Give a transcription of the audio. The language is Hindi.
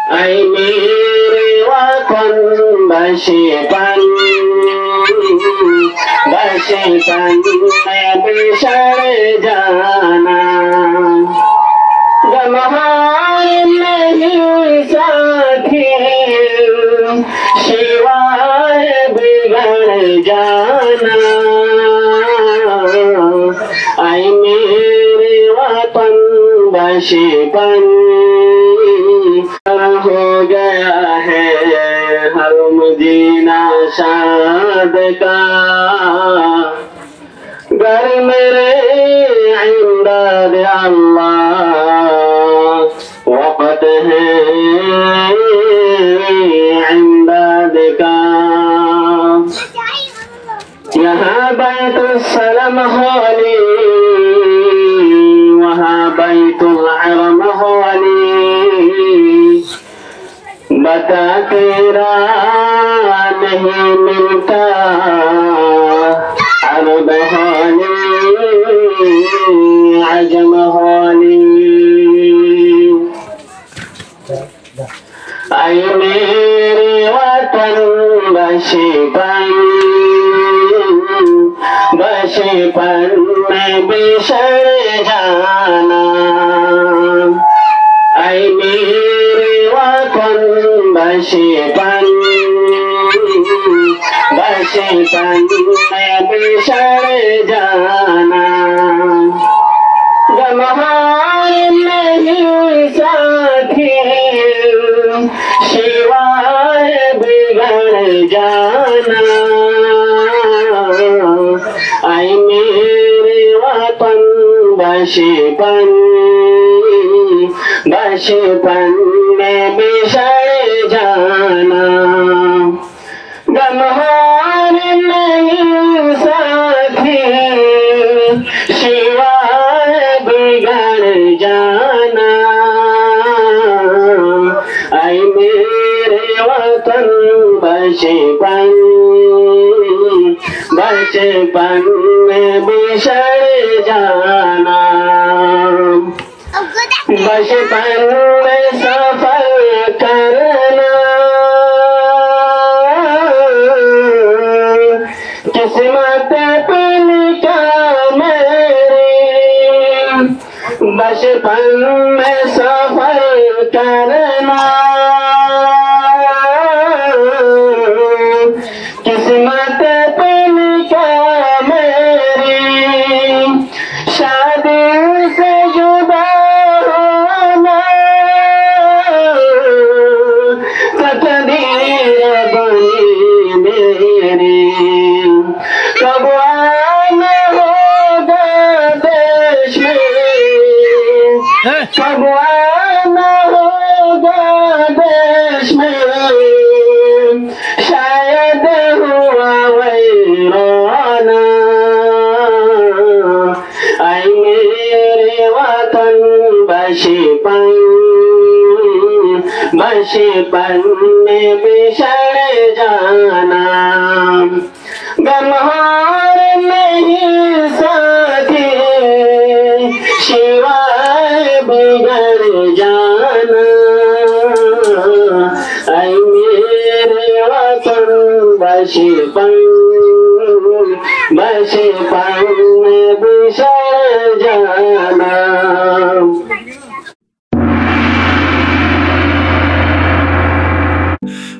ऐ मेरे वतन बचपन में बिछड़ जाना, गमहार नहीं साथी सिवाय बिगड़ जाना। ऐ मेरे वतन बचपन हो गया है हरम जीना शाद का, घर मेरे इमदाद अल्लाह वक़्त है इमदाद का। यहाँ बैतुस्सलाम होली, वहाँ बैतुल हरम होली, बता तेरा नहीं मिलता अरब होली अजम होली। ऐ मेरे वतन बचपन में बिछड़ जाना, ऐ मेरे वतन बचपन में बिछड़ जाना, गमहार नहीं साथी सिवाय बिगड़ जाना। ऐ मेरे वतन बचपन में बिछड़ जाना, गमहार नहीं साथी सिवाय बिगड़ जाना। ऐ मेरे वतन बचपन में बिछड़ जाना, बचपन में सफर करना किस्मत पे लिखा मेरी, बचपन में सफर करना किस्मत पे लिखा मेरी, शादी से जुदा होना तकदीर बनी मेरी। कब आना होगा देश में, कब आना होगा देश में, शायद हुआ वही रोना। ऐ मेरे वतन बचपन में बिछड़ जाना, गमहार नहीं साथी सिवाय बिगड़ जाना। ऐ मेरे वतन बचपन में बिछड़ जाना।